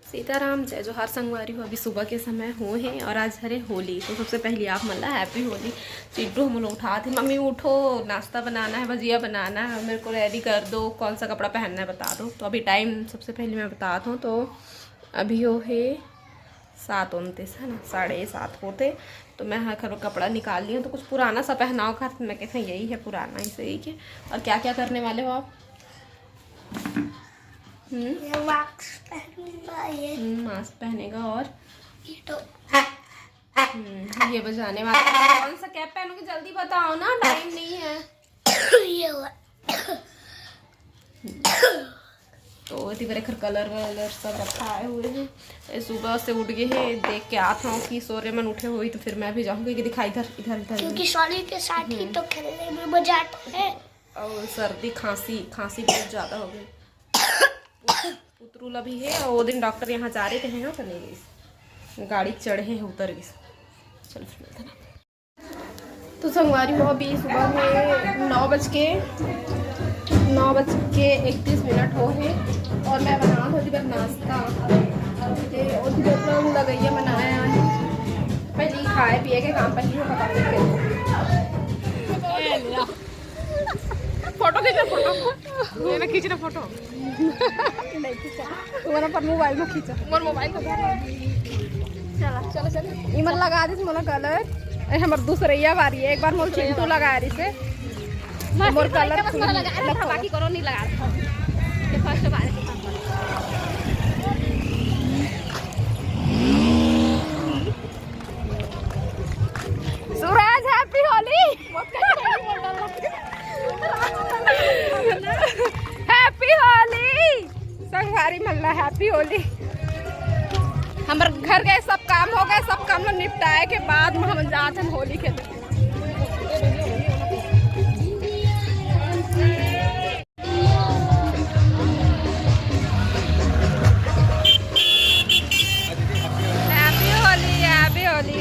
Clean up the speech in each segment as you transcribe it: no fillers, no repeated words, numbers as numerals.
सीताराम जय जोहार संगवारी हो। अभी सुबह के समय हुए हैं और आज हरे होली। तो सबसे पहले आप मतलब हैप्पी होली। चिड्डू हम लोग उठा थे, मम्मी उठो नाश्ता बनाना है, भजिया बनाना है, मेरे को रेडी कर दो, कौन सा कपड़ा पहनना है बता दो। तो अभी टाइम सबसे पहले मैं बता दूँ तो अभी वो है 7:29 है ना, 7:30 होते। तो मैं हाँ खर कपड़ा निकाल लिया। तो कुछ पुराना सा पहनाव का मैं कहते हैं यही है, पुराना ही सही है। और क्या क्या करने वाले हो आप? मास्क पहनूंगा, ये मास्क पहनेगा और ये तो ये बजाने वाला। कौन सा कैप पहनोगे जल्दी बताओ ना, टाइम नहीं है। ये हुआ। तो इतनी बड़े कलर वलर सब रखा आए हुए हैं। सुबह से उठ गए हैं, देख के आता हूँ कि सूर्यमन उठे हुई तो फिर मैं भी जाऊँगी कि दिखाई इधर इधर इधर। क्योंकि सोनी के साथ ही तो खेलने में मजा आता है। और सर्दी खांसी बहुत ज़्यादा हो गई। पुतरूला भी है। और वो दिन डॉक्टर यहाँ जा रहे थे हैं तो नहीं गई, गाड़ी चढ़े हैं उतर गई। चलो फिर मिलते हैं। तो संगवारी हो अभी सुबह में 9:31 हो है और मैं बना थोड़ी देर नाश्ता लगैया बनाया है। पहले खाए पिए के काम पहले फोटो खींचना फोटो नहीं खींचा तुम्हारा पर मोबाइल में खींचा मोर मोबाइल को चलो चलो इमर लगा दी मोला कलर हमर दूसरैया बारी है। एक बार मोर चिंटू लगा रही से मोर कलर बाकी करो नहीं लगा ये फर्स्ट बार सूरज हैप्पी होली। हैप्पी होली संगवारी मल्ला, हैप्पी होली। हमारे घर गए सब काम हो गए, सब काम निपटाए के बाद में हम जाते हैं होली खेलने।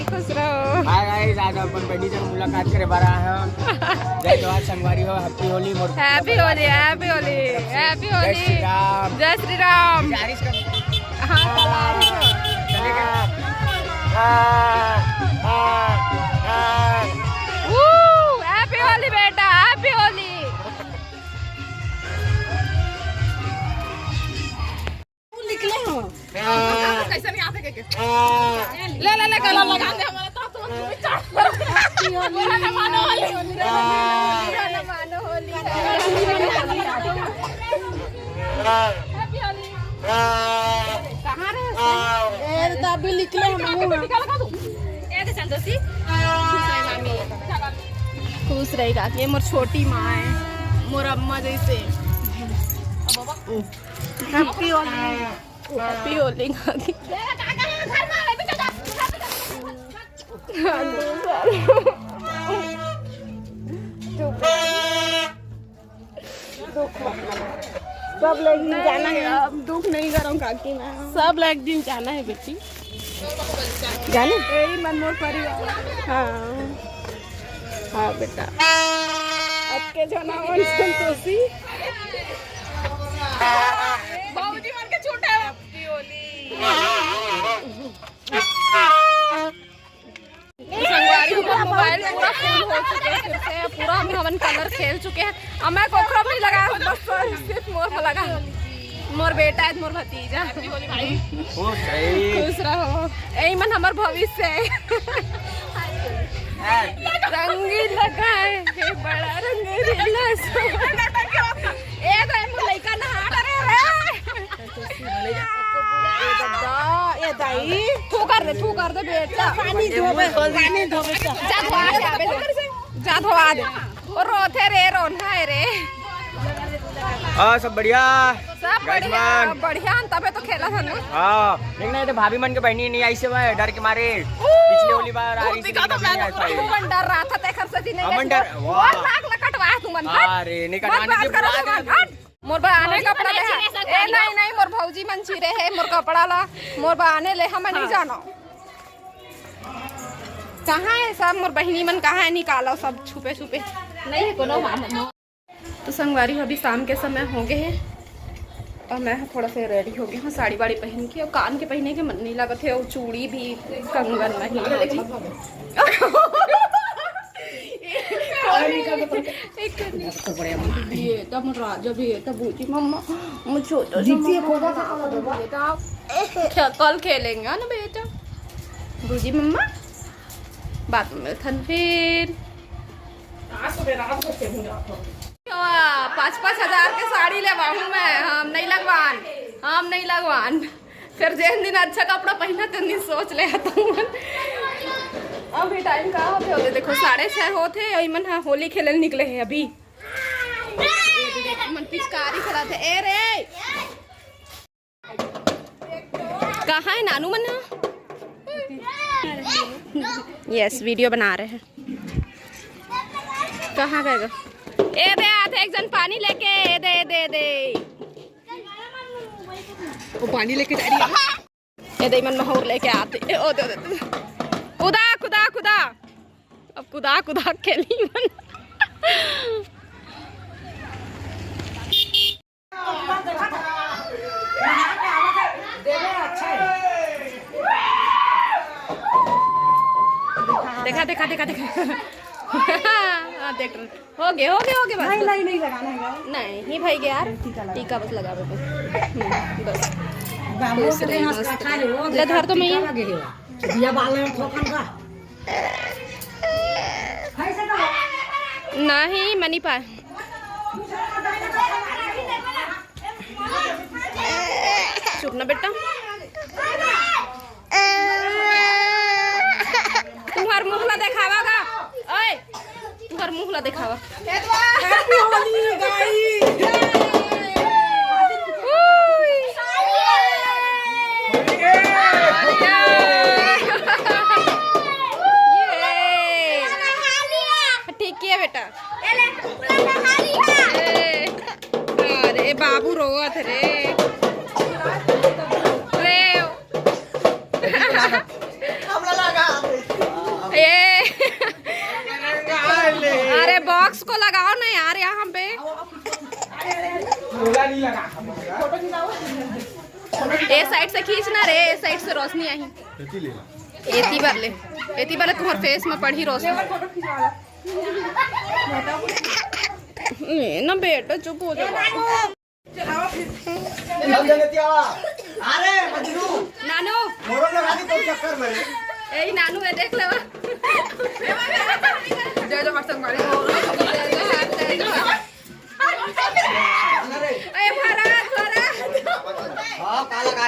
खुश रहो। हाय गाइस, आज अपन बड़ी से मुलाकात करे बारा है। जय जोहार संगवारी हो, happy Holi. Happy Holi, happy Holi, happy Holi. जय श्री राम। हाँ चलेगा। हैप्पी होली बेटा, हैप्पी होली। निकले हो कैसे नहीं आते ले गला लगा दे हमारा तो मानो होली कहाँ रहे दाबी निकले खुश रहेगा। ये मोर छोटी माँ है, मोर अम्मा जैसे। Happy Holi, happy Holi. सब लोग दिन जाना है, अब दुख नहीं करूँ काकी मैं। सब लोग दिन जाना है बेटी, जाने यही मनमोर परिवार। हाँ हाँ बेटा, अब के जो ना संतोषी बाबूजी मन के छोटा है। हैप्पी होली संगवारी मोबाइल पूरा फुल हो चुके हैं, फिर से पूरा हम कलर खेल चुके हैं। अब मैं कोखरा नहीं लगा, बस सिर्फ मोर पर लगा। मोर बेटा है, मोर भतीजा। खुश रहो, यही मन हमार भविष्य है। रंगीन लगा है, बड़ा रंगीन लड़का नहा तू कर दे बेटा। पानी धोबे जा धोआ दे और रोते रे रोना है रे। सब बढ़िया, सब बढ़िया तबे तो खेला था ना। हाँ लेकिन ये तो भाभी मन के बहनी नहीं आई से भाई, डर के मारे पिछले होली बार आ रही थी। मन डर रहा था तेखर से नहीं मन डर नाक लकटवाया तू मन। अरे नहीं कटवाने मोर बहाने कपड़ा ले नहीं मोर भौजी मन चिरे है मोर कपड़ा ला, मोर बहाने ले हम नहीं जाना। कहाँ है सब मोर बहनी मन, कहाँ है निकालो सब छुपे छुपे नहीं है कोनो। तो संगवारी अभी शाम के समय हो गए हैं और मैं थोड़ा सा रेडी हो गई हूँ साड़ी वाड़ी पहन के, और कान के पहनने के मन नहीं लगा थे, और चूड़ी भी कंगन नहीं ये तब राजा भी है तब बूझी मम्मा मुझे कल खेलेंगे ना बेटा बूझी मम्मा बात में थन फिर 5,000 के साड़ी लेवाऊँ मैं, हम नहीं लगवान फिर जिन दिन अच्छा कपड़ा पहना तो नहीं सोच ले अभी टाइम कहाँ होते होते देखो 6:30 होते और मन हाँ होली खेलने निकले हैं अभी मन पिचकारी खड़ा थे ए रे कहाँ है नानू मना यस वीडियो बना रहे हैं कहाँ गएगा ए दे आते एक जन पानी लेके दे दे दे वो पानी लेके जा रही है। ए दे मन महौर लेके आते ओ दे दे खुदा खुदा खुदा अब खुदा खुदा खेली मन देखा देखा देखा देखा देख हो गए बस नहीं लगाना है नहीं भाई गया यार टीका बस लगा बस धर तो मैं नहीं मैं नहीं पाया चुप ना बेटा तुम्हार मुहला देखावागा ओए तुम्हार मुहला देखावा ठीक है बेटा अरे बाबू रोवत रे अरे बॉक्स को लगाओ ना यार यहाँ पे ए साइड से खींचना रे ए साइड से रोशनी आई एती बार तुम्हारे फेस में पड़ी रोशनी ना बेटा चुप हो जाओ नानू ए नानू है देख ले जो हर संग मारे ए भरा हां काला का